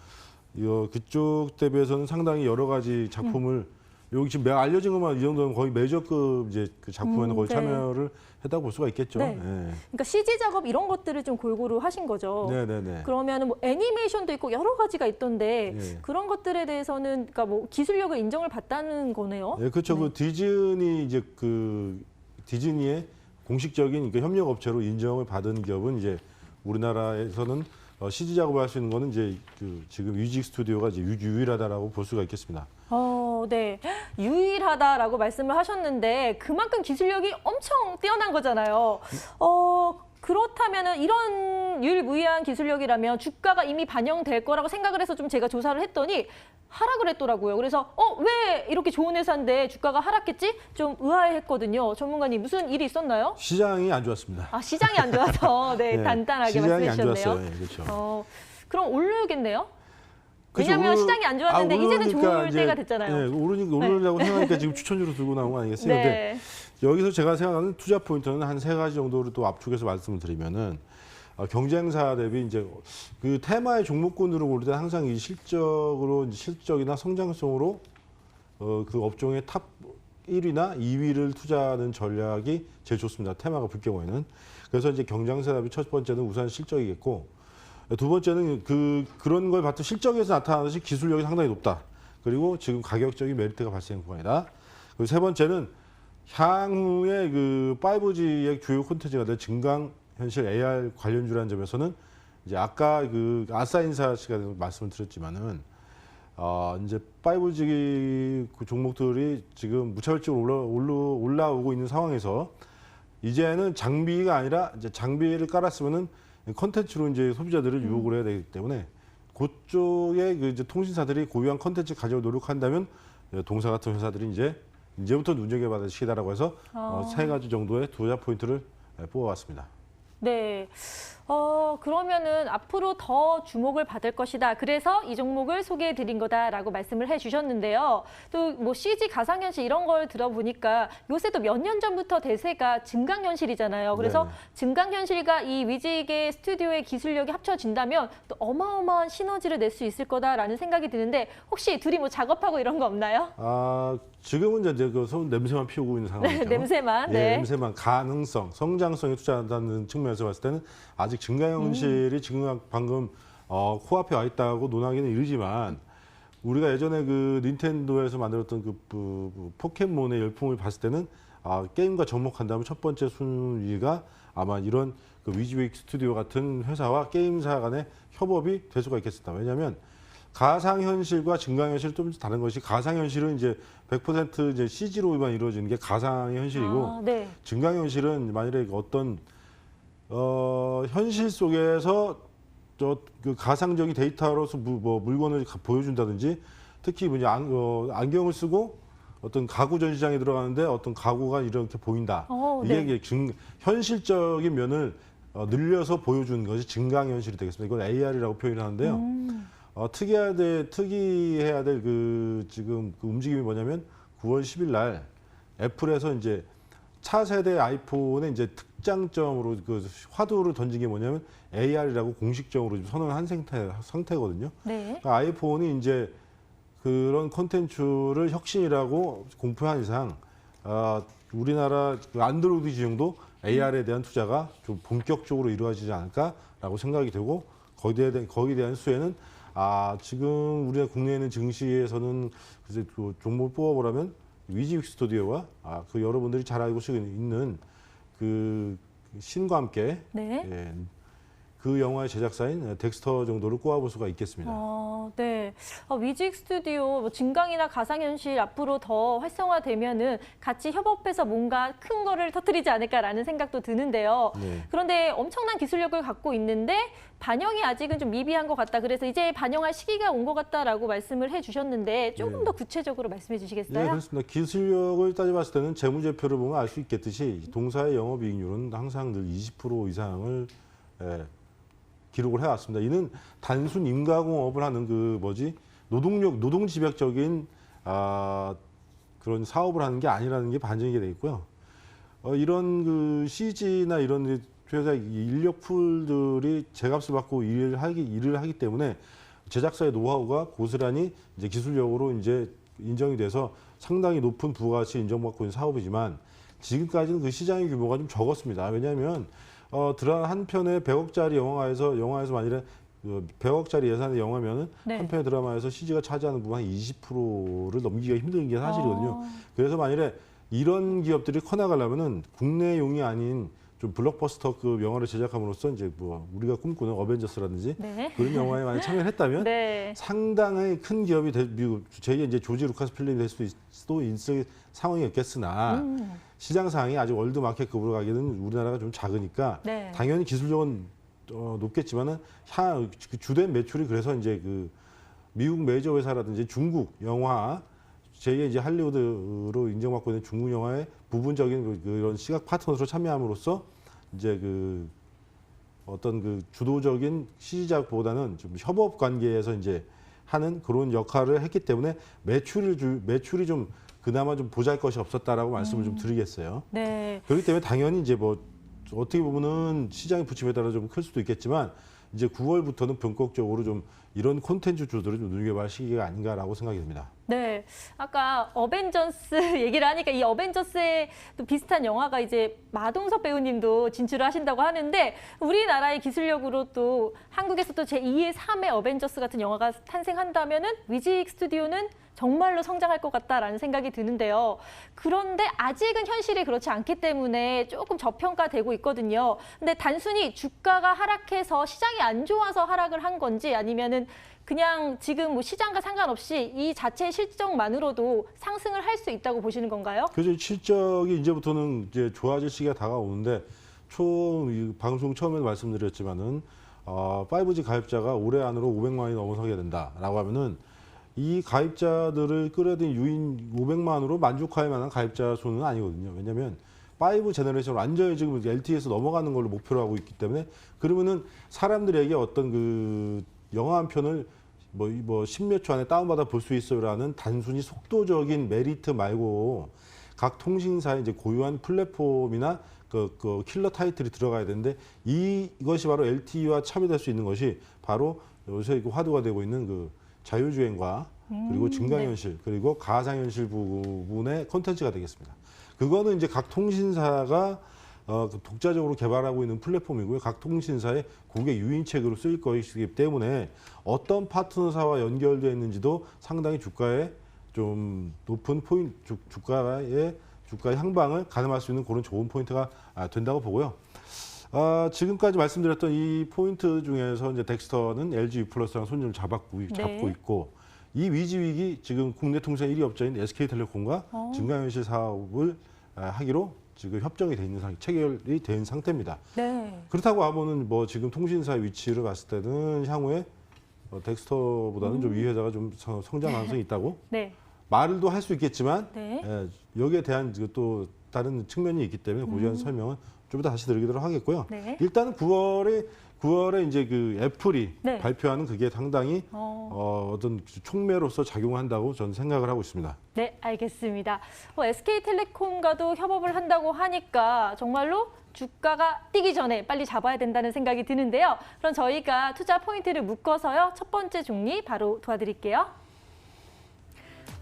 그쪽 대비해서는 상당히 여러 가지 작품을 여기 지금 알려진 것만 이 정도면 거의 메이저급 이제 그 작품에는 거의 참여를 했다고 볼 수가 있겠죠. 네. 그러니까 CG 작업 이런 것들을 좀 골고루 하신 거죠. 네네네. 그러면은 뭐 애니메이션도 있고 여러 가지가 있던데 그런 것들에 대해서는 그러니까 뭐 기술력을 인정을 받다는 거네요. 네, 그렇죠. 그 디즈니 이제 그 디즈니의 공식적인 그 협력 업체로 인정을 받은 기업은 이제 우리나라에서는 CG 작업을 할 수 있는 거는 이제 그 지금 위즈윅 스튜디오가 이제 유일하다라고 볼 수가 있겠습니다. 네. 유일하다라고 말씀을 하셨는데 그만큼 기술력이 엄청 뛰어난 거잖아요. 그렇다면은 이런 유일무이한 기술력이라면 주가가 이미 반영될 거라고 생각을 해서 좀 제가 조사를 했더니 하락을 했더라고요. 그래서 왜 이렇게 좋은 회사인데 주가가 하락했지? 좀 의아해했거든요. 전문가님 무슨 일이 있었나요? 시장이 안 좋았습니다. 아, 시장이 안 좋아서 네, 네, 단단하게 시장이 말씀해 안 주셨네요. 좋았어요. 네, 그렇죠. 그럼 오르겠네요? 그쵸, 왜냐하면 시장이 안 좋았는데 이제는 좋을 오르니까 이제, 때가 됐잖아요. 예, 오르려고 생각하니까 지금 추천주로 들고 나온 거 아니겠어요? 근데 네. 여기서 제가 생각하는 투자 포인트는 한 세 가지 정도를 또 압축해서 말씀을 드리면은 경쟁사 대비 이제 그 테마의 종목군으로 고를 때 항상 이 실적이나 성장성으로 그 업종의 탑 1위나 2위를 투자하는 전략이 제일 좋습니다. 테마가 불 경우에는. 그래서 이제 경쟁사 대비 첫 번째는 우선 실적이겠고, 두 번째는 그런 걸 봤을 때 실적에서 나타나듯이 기술력이 상당히 높다. 그리고 지금 가격적인 메리트가 발생한 구간이다. 그리고 세 번째는 향후에 그 5G의 주요 콘텐츠가 될 증강현실 AR 관련주라는 점에서는 이제 아까 그 아싸인사 씨가 말씀을 드렸지만은 이제 5G 그 종목들이 지금 무차별적으로 올라오고 있는 상황에서 이제는 장비가 아니라 이제 장비를 깔았으면은 컨텐츠로 이제 소비자들을 유혹을 해야 되기 때문에 그쪽에 그 이제 통신사들이 고유한 컨텐츠 가지고 노력한다면 동사 같은 회사들이 이제부터 눈여겨봐야 시기다라고 해서 세 가지 정도의 투자 포인트를 뽑아왔습니다. 네. 그러면은 앞으로 더 주목을 받을 것이다. 그래서 이 종목을 소개해 드린 거다라고 말씀을 해 주셨는데요. 또 뭐 CG 가상현실 이런 걸 들어보니까 요새도 몇 년 전부터 대세가 증강현실이잖아요. 그래서 네. 증강현실과 이 위직의 스튜디오의 기술력이 합쳐진다면 또 어마어마한 시너지를 낼 수 있을 거다라는 생각이 드는데 혹시 둘이 뭐 작업하고 이런 거 없나요? 지금은 이제 그 냄새만 피우고 있는 상황이죠. 냄새만. 예, 네. 냄새만 가능성, 성장성에 투자한다는 측면에서 봤을 때는 아직 증강현실이 지금 방금 코앞에 와 있다고 논하기는 이르지만 우리가 예전에 그 닌텐도에서 만들었던 그 포켓몬의 열풍을 봤을 때는 게임과 접목한다면 첫 번째 순위가 아마 이런 그 위즈웨이크 스튜디오 같은 회사와 게임사 간의 협업이 될 수가 있겠습니다. 왜냐하면 가상현실과 증강현실은 좀 다른 것이 가상현실은 이제 100% 이제 CG로만 이루어지는 게 가상의 현실이고 네. 증강현실은 만일에 어떤 현실 속에서 그 가상적인 데이터로서 뭐 물건을 보여준다든지 특히 뭐냐 안경을 쓰고 어떤 가구 전시장에 들어가는데 어떤 가구가 이렇게 보인다. 네. 이게 현실적인 면을 늘려서 보여주는 것이 증강현실이 되겠습니다. 이건 AR이라고 표현을 하는데요. 특이해야 될 지금 그 움직임이 뭐냐면 9월 10일 날 애플에서 이제 차세대 아이폰의 이제 특장점으로 그 화두를 던진 게 뭐냐면 AR이라고 공식적으로 선언한 상태거든요. 네. 그러니까 아이폰이 이제 그런 콘텐츠를 혁신이라고 공표한 이상 우리나라 그 안드로이드 시장도 AR에 대한 투자가 좀 본격적으로 이루어지지 않을까라고 생각이 되고 거기에 대한 수혜는 지금 우리가 국내에 있는 증시에서는 글쎄 그 종목을 뽑아보라면 위즈윅 스튜디오와 그 여러분들이 잘 알고 있는 그 신과 함께 네. 예, 그 영화의 제작사인 덱스터 정도를 꼽아볼 수가 있겠습니다. 네. 위직 스튜디오, 뭐 증강이나 가상현실 앞으로 더 활성화되면은 같이 협업해서 뭔가 큰 거를 터뜨리지 않을까라는 생각도 드는데요. 네. 그런데 엄청난 기술력을 갖고 있는데 반영이 아직은 좀 미비한 것 같다. 그래서 이제 반영할 시기가 온 것 같다라고 말씀을 해주셨는데 조금 네. 더 구체적으로 말씀해 주시겠어요? 네, 그렇습니다. 기술력을 따져봤을 때는 재무제표를 보면 알 수 있겠듯이 동사의 영업이익률은 항상 늘 20% 이상을 기록을 해왔습니다. 이는 단순 임가공업을 하는 노동집약적인 그런 사업을 하는 게 아니라는 게 반증이 되겠고요. 이런 그 CG나 이런 회사 인력 풀들이 제값을 받고 일을 하기 때문에 제작사의 노하우가 고스란히 이제 기술력으로 이제 인정이 돼서 상당히 높은 부가가치 인정받고 있는 사업이지만 지금까지는 그 시장의 규모가 좀 적었습니다. 왜냐하면 드라마 한 편에 100억짜리 영화에서 만일에 100억짜리 예산의 영화면은 네. 한 편의 드라마에서 CG가 차지하는 부분 한 20%를 넘기기가 힘든 게 사실이거든요. 그래서 만일에 이런 기업들이 커나가려면은 국내용이 아닌 좀 블록버스터급 영화를 제작함으로써 이제 뭐 우리가 꿈꾸는 어벤져스라든지 네. 그런 영화에 많이 참여를 했다면 네. 상당히 큰 기업이 미국 제2의 이제 조지 루카스 필름이 될 수도 있을 상황이었겠으나 시장 상황이 아직 월드 마켓급으로 가기는 우리나라가 좀 작으니까 네. 당연히 기술력은 높겠지만은 그 주된 매출이 그래서 이제 그 미국 메이저 회사라든지 중국 영화 제2의 이제 할리우드로 인정받고 있는 중국 영화의 부분적인 그런 시각 파트너로 참여함으로써 이제 그 어떤 그 주도적인 시작보다는 좀 협업 관계에서 이제 하는 그런 역할을 했기 때문에 매출이 좀 그나마 좀 보잘것이 없었다라고 말씀을 좀 드리겠어요. 네. 그렇기 때문에 당연히 이제 뭐 어떻게 보면은 시장의 부침에 따라 좀 클 수도 있겠지만 이제 9월부터는 본격적으로 좀 이런 콘텐츠 주들을 좀 눈여겨볼 시기가 아닌가라고 생각이 듭니다. 네, 아까 어벤져스 얘기를 하니까 이 어벤져스에 또 비슷한 영화가 이제 마동석 배우님도 진출을 하신다고 하는데 우리나라의 기술력으로 또 한국에서 또 제2의 3의 어벤져스 같은 영화가 탄생한다면은 위직 스튜디오는 정말로 성장할 것 같다라는 생각이 드는데요. 그런데 아직은 현실이 그렇지 않기 때문에 조금 저평가되고 있거든요. 근데 단순히 주가가 하락해서 시장이 안 좋아서 하락을 한 건지 아니면은 그냥 지금 뭐 시장과 상관없이 이 자체의 실적만으로도 상승을 할 수 있다고 보시는 건가요? 그래서 실적이 이제부터는 이제 좋아질 시기가 다가오는데 이 방송 처음에 말씀드렸지만은 5G 가입자가 올해 안으로 500만이 넘어서게 된다라고 하면은 이 가입자들을 끌어들인 유인 500만으로 만족할 만한 가입자 수는 아니거든요. 왜냐하면 5 제너레이션 완전히 지금 LTE에서 넘어가는 걸로 목표로 하고 있기 때문에 그러면은 사람들에게 어떤 그 영화 한 편을 뭐 10몇 초 안에 다운받아 볼 수 있어요라는 단순히 속도적인 메리트 말고 각 통신사의 이제 고유한 플랫폼이나 그 킬러 타이틀이 들어가야 되는데 이것이 바로 LTE와 참여될 수 있는 것이 바로 요새 화두가 되고 있는 그 자율주행과 그리고 증강현실 그리고 가상현실 부분의 콘텐츠가 되겠습니다. 그거는 이제 각 통신사가 독자적으로 개발하고 있는 플랫폼이고요. 각 통신사의 고객 유인책으로 쓰일 것이기 때문에 어떤 파트너사와 연결되어 있는지도 상당히 주가에 좀 높은 주가의 향방을 가늠할 수 있는 그런 좋은 포인트가 된다고 보고요. 지금까지 말씀드렸던 이 포인트 중에서 이제 덱스터는 LG U+랑 손을 잡고 있고 이 위지 위기 지금 국내 통신 1위 업자인 SK텔레콤과 증강현실 사업을 하기로 지금 협정이 돼 있는 체결이 된 상태입니다. 네. 그렇다고 하면은 뭐 지금 통신사의 위치를 봤을 때는 향후에 덱스터보다는 좀 이 회사가 좀 성장 가능성이 있다고 네. 말도 할 수 있겠지만 네. 여기에 대한 또 다른 측면이 있기 때문에 고지한 설명은 좀 이따 다시 드리도록 하겠고요. 네. 일단은 9월에 이제 그 애플이 네. 발표하는 그게 상당히 어떤 촉매로서 작용한다고 저는 생각을 하고 있습니다. 네, 알겠습니다. SK텔레콤과도 협업을 한다고 하니까 정말로 주가가 뛰기 전에 빨리 잡아야 된다는 생각이 드는데요. 그럼 저희가 투자 포인트를 묶어서요. 첫 번째 종리 바로 도와드릴게요.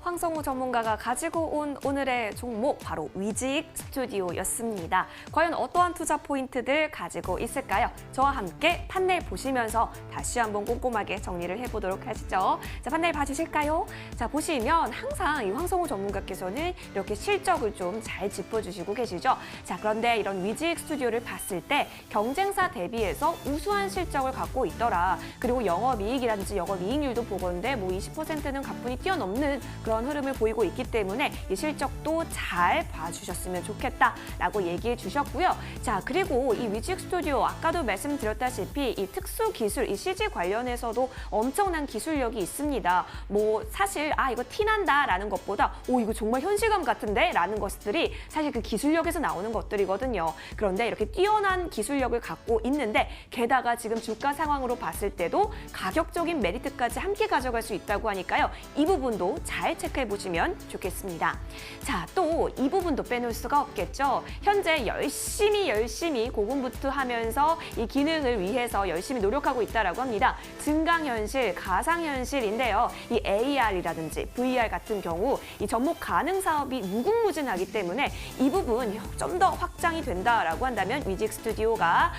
황성우 전문가가 가지고 온 오늘의 종목 바로 위직 스튜디오였습니다. 과연 어떠한 투자 포인트들 가지고 있을까요? 저와 함께 판넬 보시면서 다시 한번 꼼꼼하게 정리를 해보도록 하시죠. 자, 판넬 봐주실까요? 자, 보시면 항상 이 황성우 전문가께서는 이렇게 실적을 좀 잘 짚어주시고 계시죠. 자, 그런데 이런 위직 스튜디오를 봤을 때 경쟁사 대비해서 우수한 실적을 갖고 있더라. 그리고 영업이익이라든지 영업이익률도 보건데 뭐 20%는 가뿐히 뛰어넘는 그런 흐름을 보이고 있기 때문에 이 실적도 잘 봐주셨으면 좋겠다라고 얘기해 주셨고요. 자, 그리고 이 위직 스튜디오 아까도 말씀드렸다시피 이 특수 기술, 이 CG 관련해서도 엄청난 기술력이 있습니다. 뭐 사실 이거 티난다라는 것보다 이거 정말 현실감 같은데? 라는 것들이 사실 그 기술력에서 나오는 것들이거든요. 그런데 이렇게 뛰어난 기술력을 갖고 있는데 게다가 지금 주가 상황으로 봤을 때도 가격적인 메리트까지 함께 가져갈 수 있다고 하니까요. 이 부분도 잘 체크해 보시면 좋겠습니다. 자, 또 이 부분도 빼놓을 수가 없겠죠. 현재 열심히 고군분투하면서 이 기능을 위해서 열심히 노력하고 있다라고 합니다. 증강현실, 가상현실인데요. 이 AR이라든지 VR 같은 경우 이 접목 가능 사업이 무궁무진하기 때문에 이 부분 좀 더 확장이 된다라고 한다면 위직 스튜디오가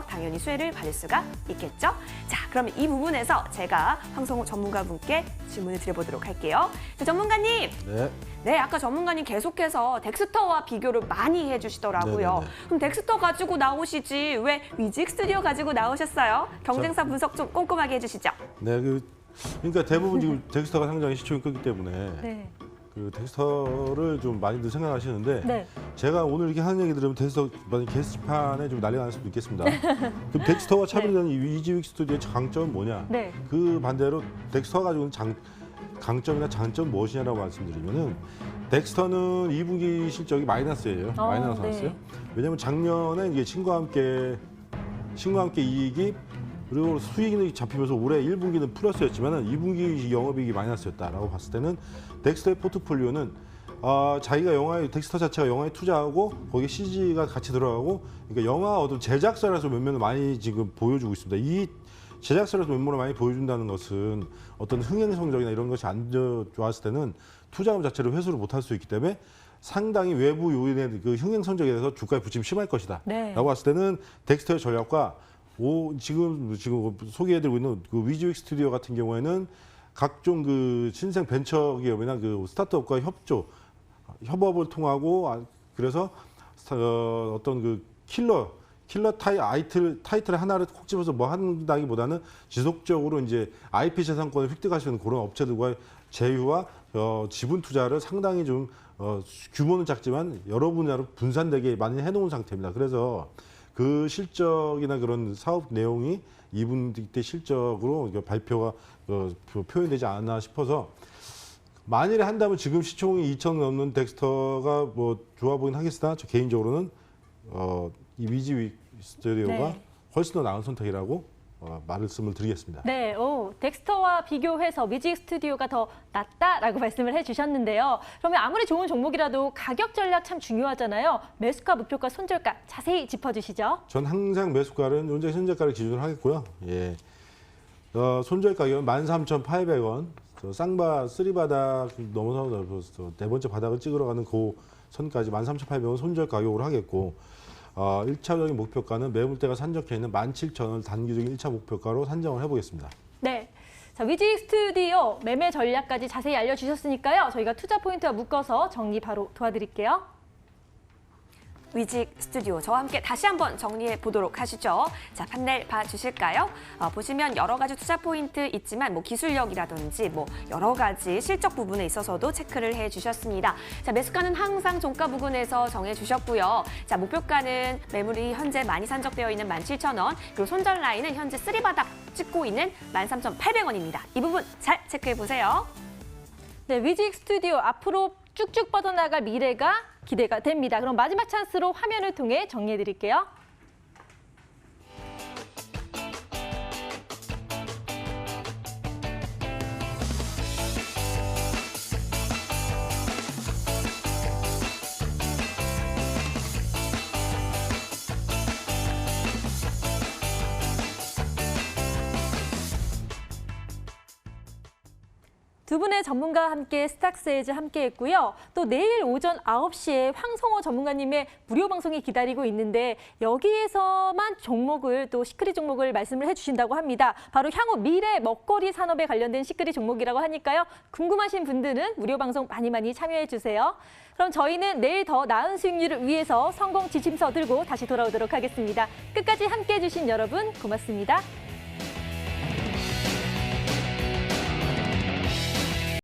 당연히 수혜를 받을 수가 있겠죠. 자, 그러면 이 부분에서 제가 황성우 전문가분께 질문을 드려보도록 할게요. 자, 전문가님. 네, 아까 전문가님 계속해서 덱스터와 비교를 많이 해주시더라고요. 네네네. 그럼 덱스터 가지고 나오시지 왜 위직 스튜디오 가지고 나오셨어요? 경쟁사 분석 좀 꼼꼼하게 해주시죠. 네, 그러니까 대부분 지금 덱스터가 상장이 시총이 크기 때문에 네. 그 덱스터를 좀 많이들 생각하시는데 네. 제가 오늘 이렇게 하는 얘기 들으면 덱스터 게시판에 좀 난리가 날 수도 있겠습니다. 그럼 덱스터와 차별되는 이 위직 스튜디오의 장점은 뭐냐? 네. 그 반대로 덱스터가 가지고 있는 강점이나 장점 무엇이냐라고 말씀드리면은 덱스터는 2분기 실적이 마이너스예요. 마이너스 네. 나왔어요. 왜냐하면 작년에 이게 신과 함께 이익이 그리고 수익이 잡히면서 올해 1분기는 플러스였지만 2분기 영업이익이 마이너스였다라고 봤을 때는 덱스터의 포트폴리오는 자기가 덱스터 자체가 영화에 투자하고 거기에 CG가 같이 들어가고 그러니까 영화 어떤 제작사라서 면면을 많이 지금 보여주고 있습니다. 이 제작사라서 면모를 많이 보여준다는 것은 어떤 흥행 성적이나 이런 것이 안 좋았을 때는 투자금 자체를 회수를 못할 수 있기 때문에 상당히 외부 요인의 그 흥행 성적에 대해서 주가의 부침이 심할 것이다. 네. 라고 봤을 때는 덱스터의 전략과 지금 소개해드리고 있는 그 위즈윅 스튜디오 같은 경우에는 각종 그 신생 벤처 기업이나 그 스타트업과 협업을 통하고 그래서 어떤 그 킬러 타이틀 하나를 콕 집어서 뭐 한다기보다는 지속적으로 이제 IP 재산권을 획득할 수 있는 그런 업체들과의 제휴와 지분 투자를 상당히 좀 규모는 작지만 여러 분야로 분산되게 많이 해놓은 상태입니다. 그래서 그 실적이나 그런 사업 내용이 2분기 때 실적으로 발표가 표현되지 않았나 싶어서 만일에 한다면 지금 시총이 2천 넘는 덱스터가 뭐 좋아 보긴 하겠으나 저 개인적으로는 이 위즈윅 스튜디오가 네. 훨씬 더 나은 선택이라고 말씀을 드리겠습니다. 네, 덱스터와 비교해서 위즈윅 스튜디오가 더 낫다라고 말씀을 해주셨는데요. 그러면 아무리 좋은 종목이라도 가격 전략 참 중요하잖아요. 매수가, 목표가, 손절가 자세히 짚어주시죠. 전 항상 매수가는 현재가를 기준으로 하겠고요. 예. 손절 가격은 13,800원. 쌍바 3바닥 넘어서 네 번째 바닥을 찍으러 가는 그 선까지 13,800원 손절 가격으로 하겠고 1차적인 목표가는 매물대가 산적해 있는 17,000원을 단기적인 1차 목표가로 산정을 해보겠습니다. 네. 자, 위즈윅 스튜디오 매매 전략까지 자세히 알려주셨으니까요. 저희가 투자 포인트와 묶어서 정리 바로 도와드릴게요. 위즈윅 스튜디오 저와 함께 다시 한번 정리해 보도록 하시죠. 자, 판넬 봐주실까요? 보시면 여러 가지 투자 포인트 있지만 뭐 기술력이라든지 뭐 여러 가지 실적 부분에 있어서도 체크를 해주셨습니다. 자, 매수가는 항상 종가 부근에서 정해주셨고요. 자, 목표가는 매물이 현재 많이 산적되어 있는 17,000원, 그리고 손절 라인은 현재 3바닥 찍고 있는 13,800원입니다. 이 부분 잘 체크해 보세요. 네, 위즈윅 스튜디오 앞으로 쭉쭉 뻗어나갈 미래가 기대가 됩니다. 그럼 마지막 찬스로 화면을 통해 정리해 드릴게요. 두 분의 전문가와 함께 스탁스에즈 함께 했고요. 또 내일 오전 9시에 황성호 전문가님의 무료 방송이 기다리고 있는데 여기에서만 종목을 또 시크릿 종목을 말씀을 해주신다고 합니다. 바로 향후 미래 먹거리 산업에 관련된 시크릿 종목이라고 하니까요. 궁금하신 분들은 무료 방송 많이 참여해 주세요. 그럼 저희는 내일 더 나은 수익률을 위해서 성공 지침서 들고 다시 돌아오도록 하겠습니다. 끝까지 함께해 주신 여러분 고맙습니다.